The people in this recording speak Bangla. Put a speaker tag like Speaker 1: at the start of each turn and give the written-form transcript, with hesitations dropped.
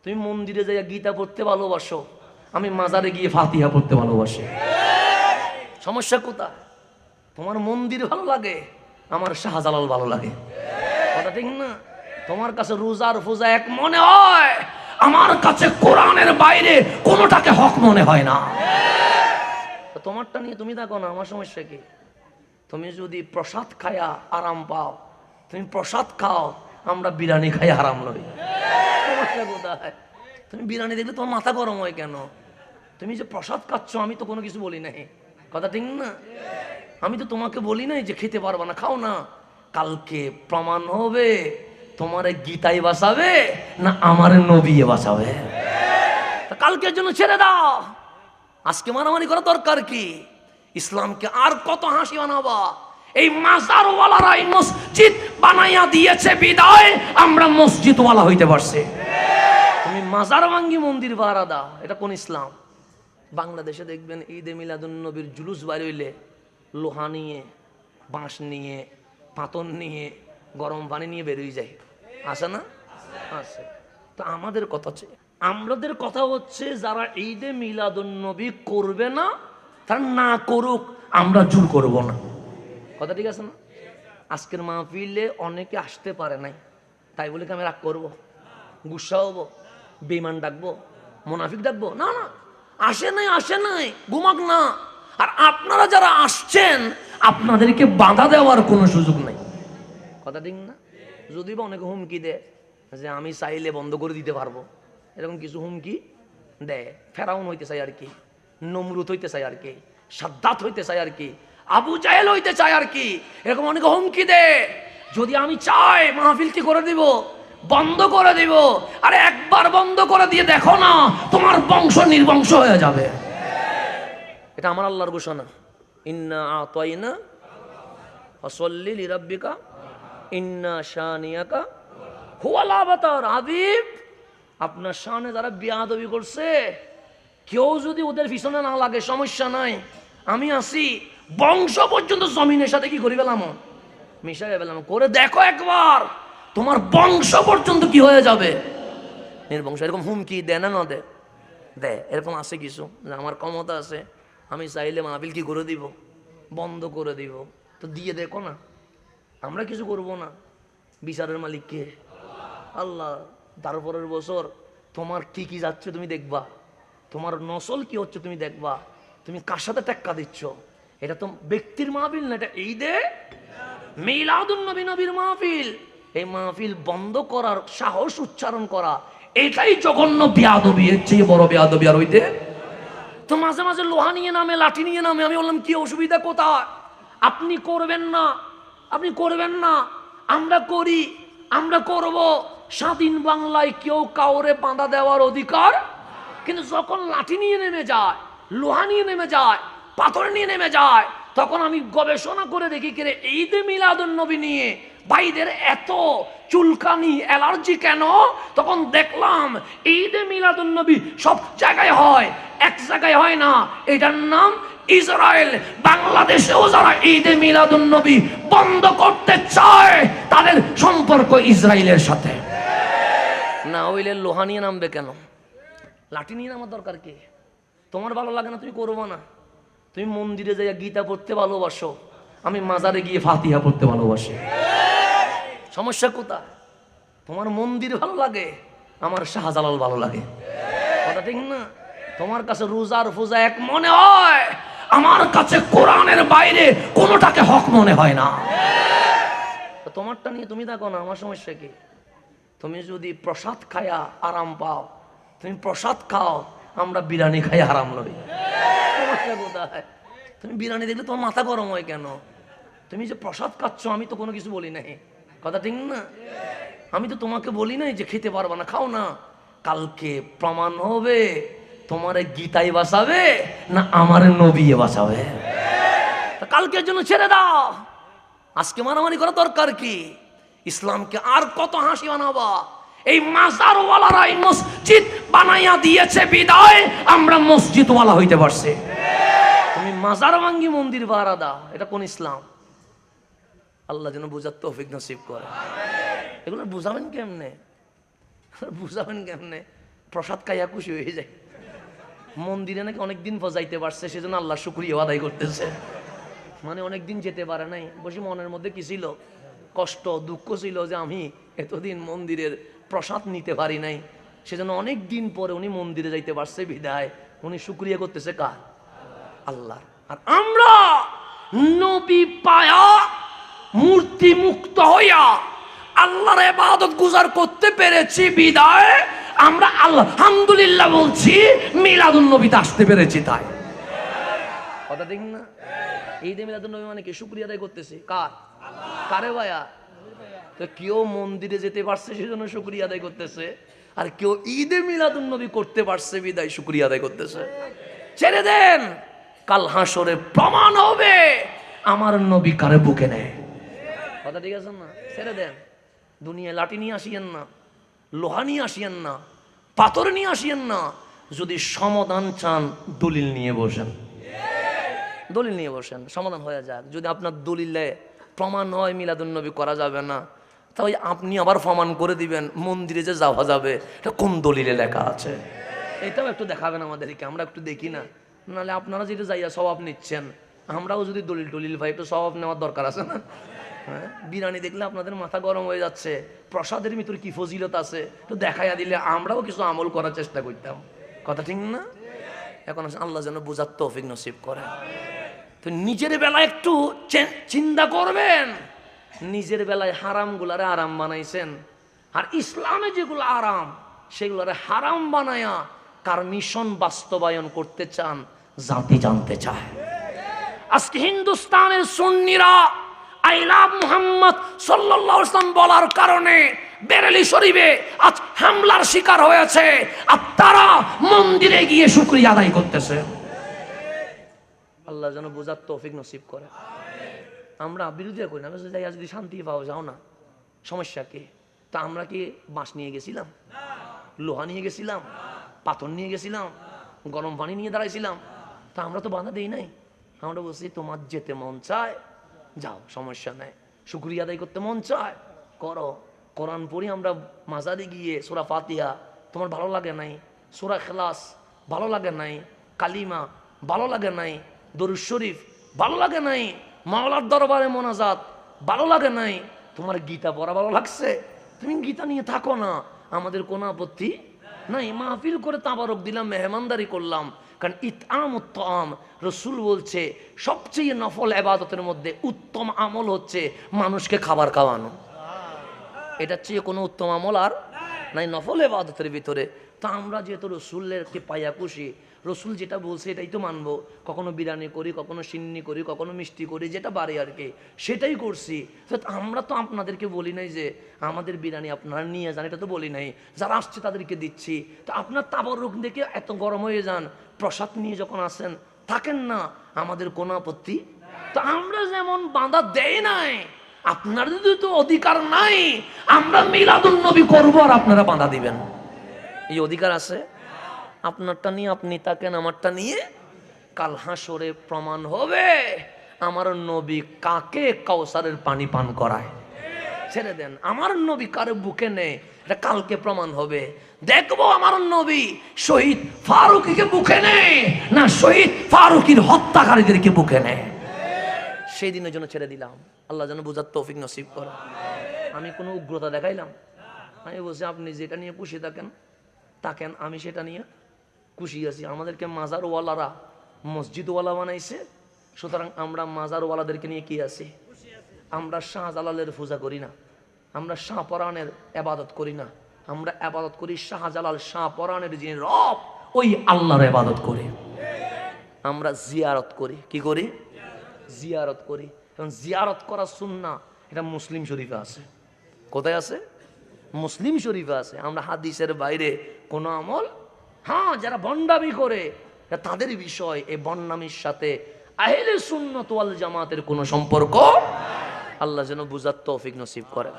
Speaker 1: তুমি মন্দিরে যাইয়া গীতা পড়তে ভালোবাসো, আমি মাজারে গিয়ে ফাতিহা পড়তে ভালোবাসি। সমস্যা কোথায়? তোমার মন্দির ভালো লাগে, আমার শাহজালাল ভালো লাগে। কথা ঠিক না? তোমার কাছে রোজার পূজা এক মনে হয়, আমার কাছে কোরআনের বাইরে কোনোটাকে হক মনে হয় না। তোমারটা নিয়ে তুমি দেখো না, আমার সমস্যা কি? তুমি যদি প্রসাদ খায়া আরাম পাও, তুমি প্রসাদ খাও, আমরা বিরিয়ানি খাই আরাম লই। সমস্যা কোথায়? তুমি বিরিয়ানি দেখলে তোমার মাথা গরম হয় কেন? তুমি যে প্রসাদ খাচ্ছ, আমি তো কোনো কিছু বলি নাই। কথা ঠিক না? আমি তো তোমাকে বলি নাই যে খেতে পারবা না, খাও না। কালকে প্রমাণ হবে তোমার গীতাই বাঁচাবে না আমার নবী বাঁচাবে। কালকের জন্য ছেড়ে দাও, আজকে মারামারি করা দরকার কি? ইসলামকে আর কত হাসি বানাবা? এই মাজারওয়ালারাই মসজিদ বানাইয়া দিয়েছে বিদায় আমরা মসজিদওয়ালা হইতে পারছি। তুমি মাজার ভাঙ্গি মন্দির ভাড়া দাও, এটা কোন ইসলাম? বাংলাদেশে দেখবেন ঈদে মিলাদুন নবীর জুলুস বাইর হইলে লোহা নিয়ে, বাঁশ নিয়ে, পাথর নিয়ে, গরম পানি নিয়ে বেরোয় যায়, আসে না? আছে। তো আমাদের কথা হচ্ছে যারা ঈদে মিলাদুন নবী করবে না, তারা না করুক, আমরা জোর করব না। কথা ঠিক আছে না? আজকের মাহফিলে অনেকে আসতে পারে নাই, তাই বলে কি আমি রাগ করবো, গুসা হবো, বেঈমান ডাকবো, মুনাফিক ডাকবো? না না, আসে নাই ঘুমাক না। আর আপনারা যারা আসছেন, আপনাদেরকে বাধা দেওয়ার কোনো সুযোগ নাই। কথা ঠিক না? যদি বা অনেকে হুমকি দেয় যে আমি চাইলে বন্ধ করে দিতে পারবো, এরকম কিছু হুমকি দেয়। ফেরাউন হইতে চাই আর কি, নমরুদ হইতে চাই আর কি, সাদ্দাত হইতে চাই আর কি, আবু জাহেল হইতে চাই আর কি, এরকম অনেকে হুমকি দেয়। যদি আমি চাই মাহফিল কি করে দিব, বন্ধ করে দিব। আরে একবার বন্ধ করে দিয়ে দেখো না, তোমার বংশ নির্বংশ হয়ে যাবে। এটা আমার আল্লাহর ঘোষণা, ইন্না আতাইনা ফাসাল্লি লিরাব্বিকা ইন্না শানিয়াকা হুয়াল আবতার। হাবিব, আপনার সামনে যারা বিয়াদবি করছে, কেউ যদি ওদের পিছনে না লাগে সমস্যা নাই, আমি আসি। বংশ পর্যন্ত জমিনের সাথে কি করি পেলাম, মিশাই পেলাম। করে দেখো একবার, তোমার বংশ পর্যন্ত কি হয়ে যাবে, নির্বংশ। এরকম হুমকি দেয় না দে এরকম আছে কিছু, আমার ক্ষমতা আছে, আমি চাইলে মাহফিল কি করে দিব, বন্ধ করে দিব। তো দিয়ে দেখো না, আমরা কিছু করব না। বিচারের মালিক কে? আল্লাহ। তারপরের বছর তোমার ঠিকই যাচ্ছে, তুমি দেখবা। তোমার নসল কি হচ্ছে তুমি দেখবা। তুমি কার সাথে টেক্কা দিচ্ছ? এটা তো ব্যক্তির মাহফিল না, এটা ঈদে মিলাদুন নবী, নবীর মাহফিল। এই মাহফিল বন্ধ করার সাহস উচ্চারণ করা, এটাই জঘন্য বিয়াদবি। এর চেয়ে বড় বিয়াদবি আর হইতে। তো মাঝে মাঝে লোহা নিয়ে নামে, লাঠি নিয়ে নামে। আমি বললাম কি অসুবিধা কোথায়? আপনি করবেন না, আমরা করি, আমরা করব। স্বাধীন বাংলায় কেউ কাউরে বাঁধা দেওয়ার অধিকার। কিন্তু যখন লাঠি নিয়ে নেমে যায়, লোহা নিয়ে নেমে যায়, পাথর নিয়ে নেমে যায়, তখন আমি গবেষণা করে দেখি কিরে ঈদে মিলাদুন নবী নিয়ে ভাইদের এত চুলকানি, অ্যালার্জি কেন? তখন দেখলাম ঈদে মিলাদুন নবী সব জায়গায় হয়, এক জায়গায় হয় না। এটার নাম ইসরায়েল। বাংলাদেশেও যারা ঈদে মিলাদুন নবী বন্ধ করতে চায়, তাদের সম্পর্ক ইসরায়েলের সাথে। না হইলে লোহা নিয়ে নামবে কেন? লাঠি নিয়ে নামার দরকার কি? তোমার ভালো লাগে না, তুমি করবো না। তুমি মন্দিরে যাইয়া গীতা পড়তে ভালোবাসো, আমি মাজারে গিয়ে ফাতিহা পড়তে ভালোবাসি। সমস্যা কোথায়? তোমার মন্দির ভালো লাগে, আমার শাহজালাল ভালো লাগে। কথা ঠিক না? তোমার কাছে রোজার পূজা এক মনে হয়, আমার কাছে কোরআনের বাইরে কোনোটাকে হক মনে হয় না। তোমারটা নিয়ে তুমি দেখো না, আমার সমস্যা কি? তুমি যদি প্রসাদ খায়া আরাম পাও, তুমি প্রসাদ খাও, আমরা বিরিয়ানি খাই আরাম লই। সমস্যা কোথায়? তুমি বিরিয়ানি দেখলে তোমার মাথা গরম হয় কেন? তুমি যে প্রসাদ খাচ্ছ, আমি তো কোনো কিছু বলি নাই। কথা ঠিক না? আমি তো তোমাকে বলি নাই যে খেতে পারবা না, খাও না। কালকে প্রমাণ হবে তোমার গীতাই বাঁচাবে না আমার নবী বাঁচাবে। কালকের জন্য ছেড়ে দাও, আজকে মারামারি করা দরকার কি? ইসলামকে আর কত হাসি বানাবা? এই মাজারওয়ালারাই মসজিদ বানাইয়া দিয়েছে বিদায় আমরা মসজিদওয়ালা হইতে পারছি। তুমি মাজার ভাঙ্গি মন্দির ভাড়া দাও, এটা কোন ইসলাম? আল্লাহ যেন বুঝার তৌফিক নসিব করে। এগুলো বুঝাবেন কেমনে? প্রসাদ খাইয়া খুশি হয়ে যায়। মন্দিরে নাকি অনেকদিন পর যাইতে পারছে, সেজন্য আল্লাহ শুকরিয়া আদায় করতেছে। মানে অনেকদিন যেতে পারে নাই, বসে মনের মধ্যে কি ছিল? কষ্ট, দুঃখ ছিল যে আমি এতদিন মন্দিরের প্রসাদ নিতে পারি নাই, সেজন্য অনেক দিন পরে উনি মন্দিরে যাইতে পারছে, বিদায় উনি শুকরিয়া করতেছে কার? আল্লাহ। আর আমরা নবী পায়া মূর্তি মুক্ত হইয়া আল্লাহর ইবাদত গুজার করতে পেরেছি, বিদায় আমরা আলহামদুলিল্লাহ বলছি, মিলাদুন নবীতে আসতে পেরেছি। তাই কথা ঠিক না? ঈদে মিলাদুন নবী মানে কি? শুকরিয়া আদায় করতেছি কার? কারে ভাইয়া? তো কেউ মন্দিরে যেতে পারছে সেজন্য শুকরিয়া আদায় করতেছে, আর কেউ ঈদে মিলাদুন নবী করতে পারছে বিদায় শুকরিয়া আদায় করতেছে। ছেড়ে দেন, কাল হাসরে প্রমাণ হবে আমার নবী কারে বুকে নেয়। কথা ঠিক আছে না? ছেড়ে দেন। দুনিয়ায় লাঠি নিয়ে আসিয়েন না, লোহা নিয়ে আসিয়েন না, পাথর নিয়ে আসিয়েন না। যদি সমাধান চান দলিল নিয়ে বসেন, দলিল নিয়ে বসেন, সমাধান হয়ে যাক। যদি আপনার দলিলে প্রমাণ হয় মিলাদুন নবী করা যাবে না, তাই আপনি আবার প্রমাণ করে দিবেন মন্দিরে যে যাওয়া যাবে, এটা কোন দলিলে লেখা আছে এটাও একটু দেখাবেন আমাদেরকে, আমরা একটু দেখি না। নাহলে আপনারা যেটা যাইয়া স্বভাব নিচ্ছেন, আমরাও যদি দলিল টলিল ভাই একটু স্বভাব নেওয়ার দরকার আছে না? হ্যাঁ, বিরিয়ানি দেখলে আপনাদের মাথা গরম হয়ে যাচ্ছে, প্রসাদের ভিতরে কি ফজিলত আছে তো দেখাইয়া দিলে আমরাও কিছু আমল করার চেষ্টা করতাম। কথা ঠিক না? এখন আল্লাহ যেন বোঝার তৌফিক নসিব করে। তো নিজের বেলায় একটু চিন্তা করবেন, নিজের বেলায় হারাম গুলারে আরাম বানাইছেন, আর ইসলামে যেগুলো আরাম সেগুলোরে হারাম বানায়া কার মিশন বাস্তবায়ন করতে চান জাতি জানতে চায়। আজকে হিন্দুস্তানের সুন্নিরা আই লাভ মুহাম্মদ সাল্লাল্লাহু আলাইহি ওয়াসাল্লাম বলার কারণে বেরেলি শরীফে আজ হামলার শিকার হয়েছে, আর তারা মন্দিরে গিয়ে শুকরিয়া আদায় করতেছে। আল্লাহ যেন বোঝার তৌফিক নসিব করে। আমরা বিরোধিতা করি না, যদি শান্তি পাওয়া যাও না, সমস্যা কি? তা আমরা কি বাঁশ নিয়ে গেছিলাম, লোহা নিয়ে গেছিলাম, পাথর নিয়ে গেছিলাম, গরম পানি নিয়ে দাঁড়াইছিলাম? তা আমরা তো বাধা দেই নাই। আমরা বলছি তোমার যেতে মন চায় যাও, সমস্যা নাই। শুকরিয়া আদায় করতে মন চায় করো। কোরআন পড়ি আমরা মাজারে গিয়ে, সূরা ফাতিহা তোমার ভালো লাগে নাই, সূরা ইখলাস ভালো লাগে নাই, কালিমা ভালো লাগে নাই, দরুদ শরীফ ভালো লাগে নাই, মাওলার দরবারে মোনাজাত ভালো লাগে নাই, তোমার গীতা পড়া ভালো লাগছে, তুমি গীতা নিয়ে থাকো না, আমাদের কোনো আপত্তি নাই। মাহফিল করে তাবারক দিলাম, মেহমানদারি করলাম। কারণ ইতআমুত তাআম, রাসূল বলছে সবচেয়ে নফল ইবাদতের মধ্যে উত্তম আমল হচ্ছে মানুষকে খাবার খাওয়ানো। এটা চেয়ে কোনো উত্তম আমল আর নাই নফল ইবাদতের ভিতরে। তা আমরা যেহেতু রাসূলকে পাইয়া খুশি, রসুল যেটা বলছে এটাই তো মানবো। কখনো বিরিয়ানি করি, কখনো সিন্নি করি, কখনো মিষ্টি করি, যেটা বাড়ে আর কি সেটাই করছি। আমরা তো আপনাদেরকে বলি নাই যে আমাদের বিরিয়ানি আপনারা নিয়ে যান, এটা তো বলি নাই। যারা আসছে তাদেরকে দিচ্ছি। তো আপনার তাবারুক দেখে এত গরম হয়ে যান, প্রসাদ নিয়ে যখন আসেন থাকেন না, আমাদের কোনো আপত্তি। তো আমরা যেমন বাঁধা দেয় নাই, আপনাদের তো অধিকার নাই আমরা মিলাদুন নবী করবো আর আপনারা বাঁধা দিবেন, এই অধিকার আছে? আপনারটা নিয়ে আপনি থাকেন, আমারটা নিয়ে কাল হাসরে প্রমাণ হবে আমার নবী কাকে কাউসারের পানি পান করায়। ছেড়ে দেন, আমার নবী কারে বুকে নেই, এটা কালকে প্রমাণ হবে। দেখবো আমার নবী শহীদ ফারুকীকে বুকে নেই না শহীদ ফারুকীর হত্যাকারীদেরকে বুকে নেয়। সেই দিনের জন্য ছেড়ে দিলাম। আল্লাহ যেন বুঝার তৌফিক নসিব করে। আমি কোনো উগ্রতা দেখাইলাম? আমি বলছি আপনি যেটা নিয়ে খুশি থাকেন, আমি সেটা নিয়ে খুশি আছি। আমাদেরকে মাজারওয়ালারা মসজিদওয়ালা বানাইছে, সুতরাং আমরা মাজারওয়ালাদেরকে নিয়ে কি আছি? আমরা শাহজালালের পূজা করি না, আমরা শাহপরানের ইবাদত করি না, আমরা ইবাদত করি শাহজালাল শাহপরানের যিনি রব, ওই আল্লাহর ইবাদত করি। আমরা জিয়ারত করি। কি করি? জিয়ারত করি। এবং জিয়ারত করা সুন্নাহ, এটা মুসলিম শরীফে আছে। কোথায় আছে? মুসলিম শরীফে আছে। আমরা হাদিসের বাইরে কোনো আমল, হ্যাঁ যারা বন্ডামি করে তাদের বিষয়, এই বন্ডামির সাথে আহলে সুন্নাত ওয়াল জামাতের কোনো সম্পর্ক। আল্লাহ যেন বুঝার তৌফিক নসিব করে।